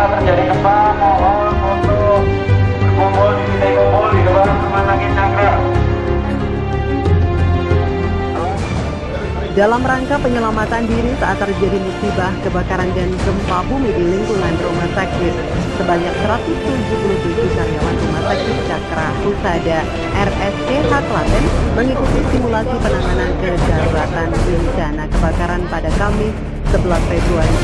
terjadi gempa, mohon untuk berkumpul di titik kumpul di depan Rumah Sakit Cakra. Dalam rangka penyelamatan diri saat terjadi musibah kebakaran dan gempa bumi di lingkungan rumah sakit, sebanyak 177 karyawan rumah sakit Cakra Husada RSCH Klaten mengikuti simulasi penanganan kedaruratan bencana kebakaran pada Kamis 11 Februari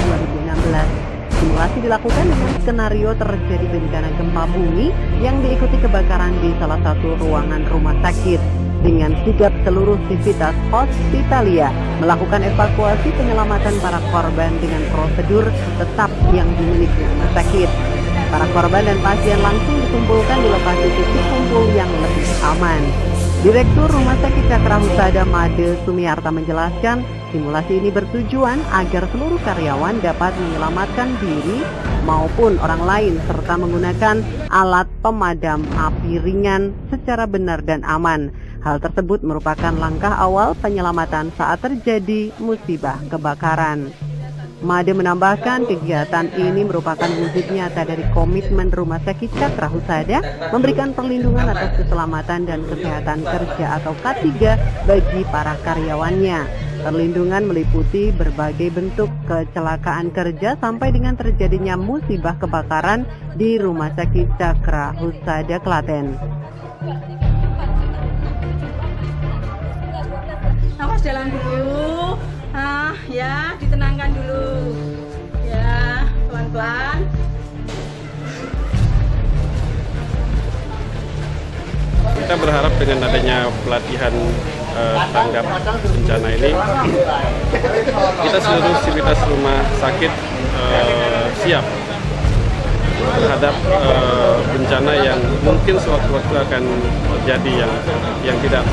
2016. Simulasi dilakukan dengan skenario terjadi bencana gempa bumi yang diikuti kebakaran di salah satu ruangan rumah sakit. Dengan sigap seluruh sivitas hospitalia melakukan evakuasi penyelamatan para korban dengan prosedur tetap yang dimiliki rumah sakit. Para korban dan pasien langsung dikumpulkan di lokasi titik kumpul yang lebih aman. Direktur Rumah Sakit Cakra Husada Made Sumiarta menjelaskan, simulasi ini bertujuan agar seluruh karyawan dapat menyelamatkan diri maupun orang lain serta menggunakan alat pemadam api ringan secara benar dan aman. Hal tersebut merupakan langkah awal penyelamatan saat terjadi musibah kebakaran. Made menambahkan kegiatan ini merupakan wujud nyata dari komitmen Rumah Sakit Cakra Husada memberikan perlindungan atas keselamatan dan kesehatan kerja atau K3 bagi para karyawannya. Perlindungan meliputi berbagai bentuk kecelakaan kerja sampai dengan terjadinya musibah kebakaran di Rumah Sakit Cakra Husada Klaten. Nafas dalam dulu, ya ditenangkan dulu, ya pelan-pelan. Kita berharap dengan adanya pelatihan tanggap bencana ini, kita seluruh sivitas rumah sakit siap terhadap bencana yang mungkin sewaktu-waktu akan terjadi yang tidak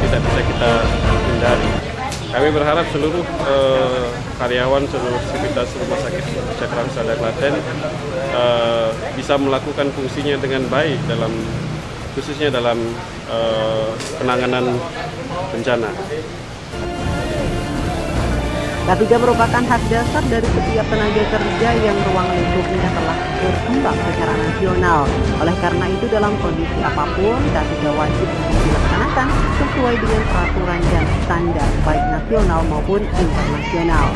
bisa kita hindari. Kami berharap seluruh karyawan seluruh sivitas rumah sakit Cakra Husada Klaten bisa melakukan fungsinya dengan baik khususnya dalam penanganan bencana. K3 merupakan hak dasar dari setiap tenaga kerja yang ruang lingkupnya telah berkembang secara nasional. Oleh karena itu dalam kondisi apapun, K3 wajib dilaksanakan sesuai dengan peraturan dan standar baik nasional maupun internasional.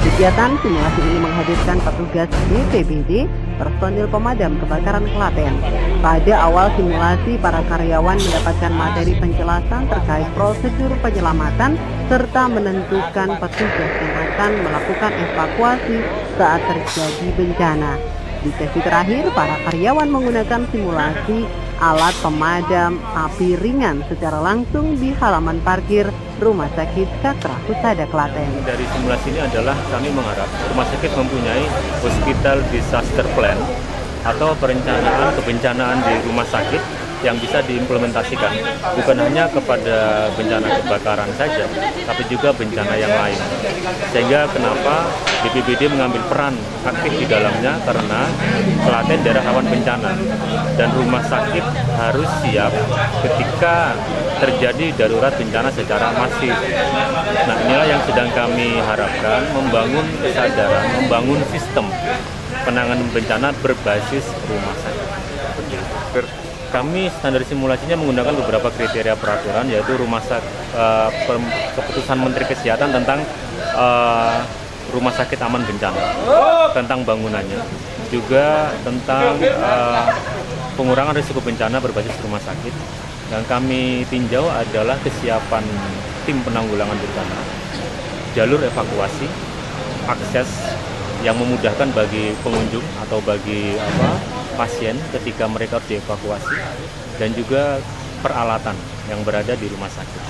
Kegiatan simulasi ini menghadirkan petugas BPBD, personil pemadam kebakaran Klaten. Pada awal simulasi, para karyawan mendapatkan materi penjelasan terkait prosedur penyelamatan serta menentukan petugas yang akan melakukan evakuasi saat terjadi bencana. Di sesi terakhir, para karyawan menggunakan simulasi alat pemadam api ringan secara langsung di halaman parkir Rumah Sakit Cakra Husada Klaten. Dari simulasi ini adalah kami mengharap rumah sakit mempunyai hospital disaster plan atau perencanaan kebencanaan di rumah sakit yang bisa diimplementasikan bukan hanya kepada bencana kebakaran saja, tapi juga bencana yang lain. Sehingga kenapa BPBD mengambil peran aktif di dalamnya, karena Klaten daerah rawan bencana dan rumah sakit harus siap ketika terjadi darurat bencana secara masif. Nah, inilah yang sedang kami harapkan, membangun kesadaran, membangun sistem penanganan bencana berbasis rumah sakit. Kami standar simulasinya menggunakan beberapa kriteria peraturan, yaitu keputusan Menteri Kesehatan tentang rumah sakit aman bencana, tentang bangunannya, juga tentang pengurangan risiko bencana berbasis rumah sakit. Dan kami tinjau adalah kesiapan tim penanggulangan bencana, jalur evakuasi, akses yang memudahkan bagi pengunjung atau bagi pasien ketika mereka harus dievakuasi, dan juga peralatan yang berada di rumah sakit.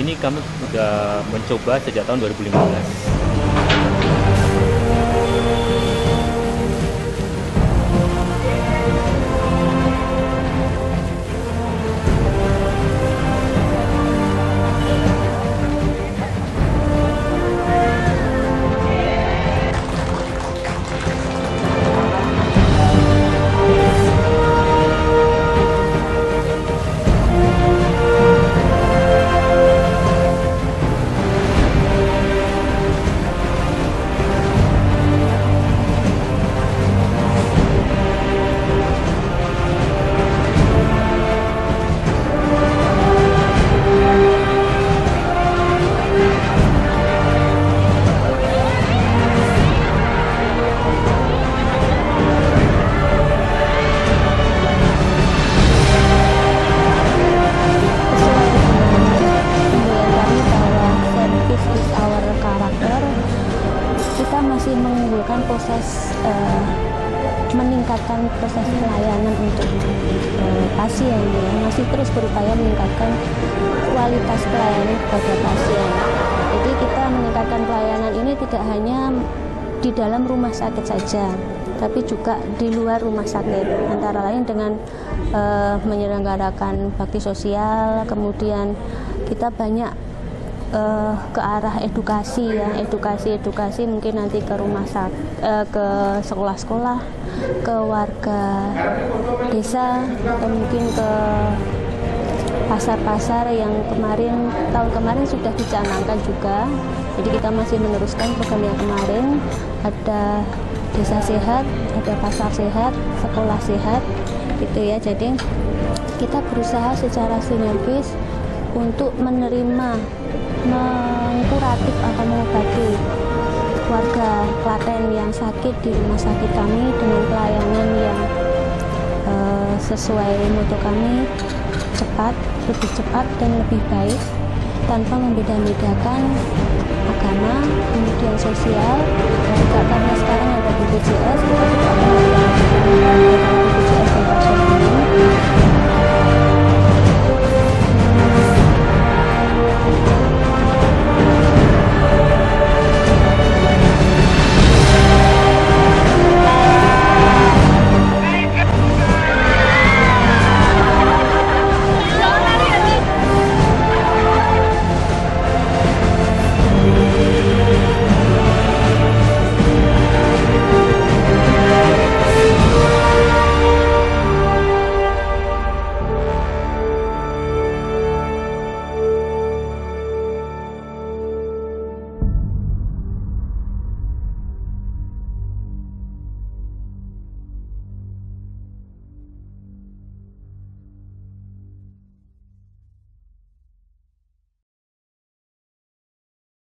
Ini kami sudah mencoba sejak tahun 2015. dalam proses meningkatkan proses pelayanan untuk pasien, ya, masih terus berupaya meningkatkan kualitas pelayanan kepada pasien. Jadi kita meningkatkan pelayanan ini tidak hanya di dalam rumah sakit saja, tapi juga di luar rumah sakit, antara lain dengan menyelenggarakan bakti sosial. Kemudian kita banyak ke arah edukasi, ya, edukasi mungkin nanti ke rumah sakit, ke sekolah-sekolah, ke warga desa, atau mungkin ke pasar-pasar yang tahun kemarin sudah dicanangkan juga. Jadi kita masih meneruskan program yang kemarin, ada desa sehat, ada pasar sehat, sekolah sehat, gitu ya. Jadi kita berusaha secara sinergis untuk menerima, mengkuratif atau mengobati warga Klaten yang sakit di rumah sakit kami dengan pelayanan yang sesuai mutu kami, cepat, lebih cepat dan lebih baik, tanpa membeda-bedakan agama, kemudian sosial, juga karena sekarang ada BPJS, kita juga